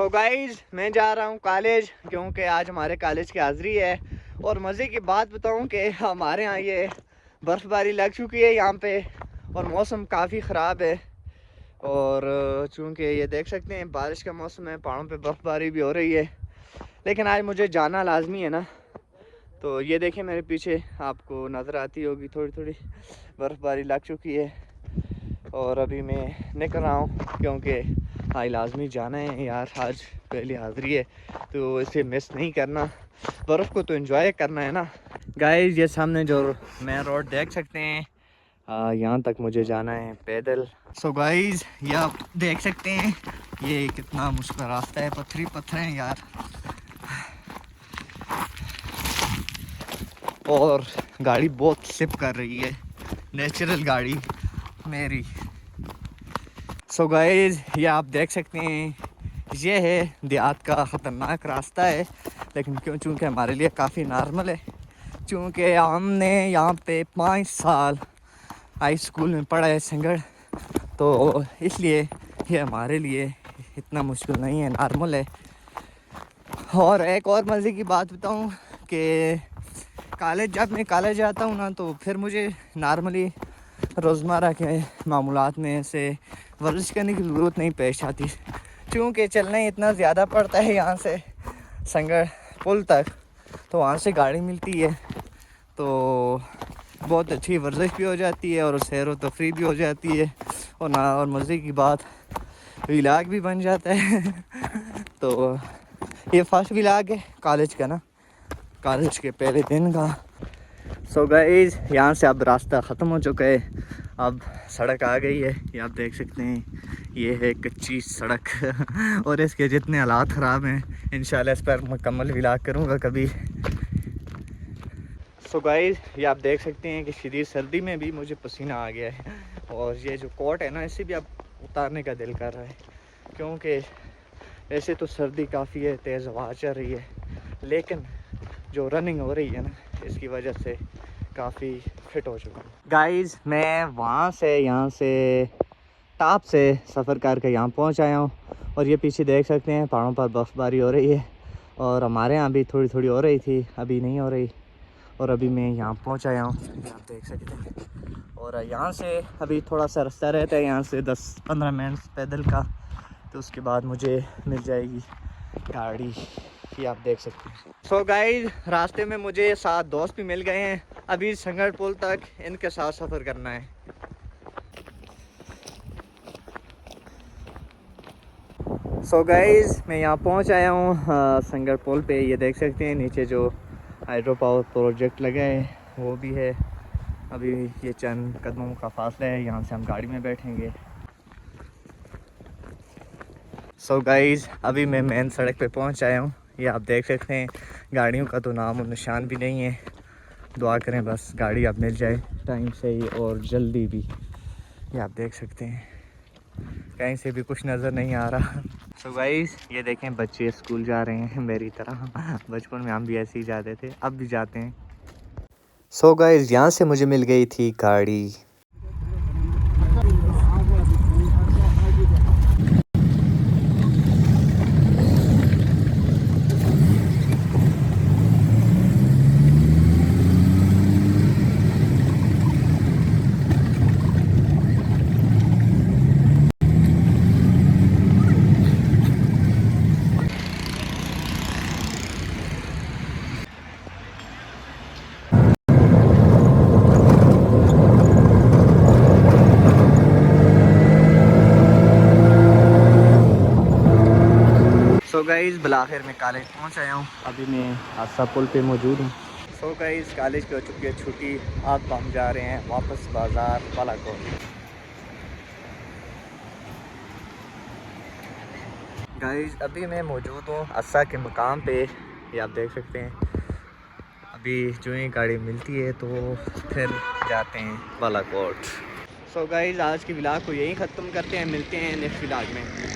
So guys मैं जा रहा हूँ कॉलेज, क्योंकि आज हमारे कॉलेज की हाज़िरी है। और मज़े की बात बताऊँ कि हमारे यहाँ ये बर्फ़बारी लग चुकी है यहाँ पे, और मौसम काफ़ी ख़राब है। और चूँकि ये देख सकते हैं बारिश का मौसम है, पहाड़ों पे बर्फ़बारी भी हो रही है, लेकिन आज मुझे जाना लाजमी है ना। तो ये देखें मेरे पीछे, आपको नज़र आती होगी थोड़ी थोड़ी बर्फ़बारी लग चुकी है। और अभी मैं निकल रहा हूँ क्योंकि आज लाजमी जाना है यार, आज पहली हाज़िरी है तो इसे मिस नहीं करना। बर्फ़ को तो एंजॉय करना है ना गाइस। ये सामने जो मेन रोड देख सकते हैं, यहाँ तक मुझे जाना है पैदल। सो गाइस ये आप देख सकते हैं, ये कितना मुश्किल रास्ता है, पत्थर ही पत्थर हैं यार। और गाड़ी बहुत स्लिप कर रही है, नेचुरल गाड़ी मेरी। सो गाइस ये आप देख सकते हैं, ये है देहात का ख़तरनाक रास्ता है, लेकिन चूँकि हमारे लिए काफ़ी नॉर्मल है, चूँकि हमने यहाँ पे 5 साल हाई स्कूल में पढ़ा है संगड़, तो इसलिए ये हमारे लिए इतना मुश्किल नहीं है, नॉर्मल है। और एक और मज़े की बात बताऊँ कि जब मैं कॉलेज जाता हूँ ना, तो फिर मुझे नॉर्मली रोज़मर्रा के मामूलात में से वर्जिश करने की ज़रूरत नहीं पेश आती, क्योंकि चलना ही इतना ज़्यादा पड़ता है यहाँ से संगड़ पुल तक, तो वहाँ से गाड़ी मिलती है तो बहुत अच्छी वर्जिश भी हो जाती है और सैर व तफरीह भी हो जाती है, और मज़े की बात व्लॉग भी बन जाता है। तो ये फर्स्ट व्लॉग है कॉलेज का ना, कॉलेज के पहले दिन का। सो गाइस यहाँ से अब रास्ता ख़त्म हो चुका है, अब सड़क आ गई है, ये आप देख सकते हैं, ये है कच्ची सड़क। और इसके जितने हालात ख़राब हैं, इंशाल्लाह इस पर मुकम्मल व्लॉग करूँगा कभी। सो गाइस ये आप देख सकते हैं कि शदीद सर्दी में भी मुझे पसीना आ गया है, और ये जो कोट है ना, इसे भी अब उतारने का दिल कर रहा है, क्योंकि ऐसे तो सर्दी काफ़ी है, तेज़ हवा चल रही है, लेकिन जो रनिंग हो रही है ना, इसकी वजह से काफ़ी फिट हो चुका हूँ। गाइस मैं वहाँ से यहाँ से टॉप से सफ़र करके यहाँ पहुँच आया हूँ, और ये पीछे देख सकते हैं पहाड़ों पर बर्फ़बारी हो रही है, और हमारे यहाँ भी थोड़ी थोड़ी हो रही थी, अभी नहीं हो रही। और अभी मैं यहाँ पहुँच आया हूँ, आप देख सकते हैं। और यहाँ से अभी थोड़ा सा रास्ता रहता है, यहाँ से 10-15 मिनट पैदल का, तो उसके बाद मुझे मिल जाएगी गाड़ी, ये आप देख सकते हैं। सो गाइस रास्ते में मुझे 7 दोस्त भी मिल गए हैं, अभी संगड़ पुल तक इनके साथ सफ़र करना है। सो गाइस मैं यहाँ पहुँच आया हूँ संगड़ पुल पे, ये देख सकते हैं नीचे जो हाइड्रो पावर प्रोजेक्ट लगा है वो भी है। अभी ये चंद कदमों का फासला है, यहाँ से हम गाड़ी में बैठेंगे। सो गाइस अभी मैं मेन सड़क पे पहुँच आया हूँ, ये आप देख सकते हैं, गाड़ियों का तो नाम और निशान भी नहीं है। दुआ करें बस गाड़ी अब मिल जाए टाइम से ही और जल्दी भी। ये आप देख सकते हैं कहीं से भी कुछ नज़र नहीं आ रहा। सो गाइस ये देखें बच्चे स्कूल जा रहे हैं मेरी तरह, बचपन में हम भी ऐसे ही जाते थे, अब भी जाते हैं। सो गाइस यहाँ से मुझे मिल गई थी गाड़ी। सो गाइस बिलाखिर मैं कॉलेज पहुंच आया हूं, अभी मैं हादसा पुल पे मौजूद हूं। सो गाइस कॉलेज की हो चुकी है छुट्टी, अब हम जा रहे हैं वापस बाज़ार बालाकोट। गाइस अभी मैं मौजूद हूं अस्सा के मकाम पे, ये आप देख सकते हैं। अभी जो ही गाड़ी मिलती है तो फिर जाते हैं बालाकोट। सो गाइस आज की व्लॉग को यहीं ख़त्म करते हैं, मिलते हैं नेक्स्ट व्लॉग में।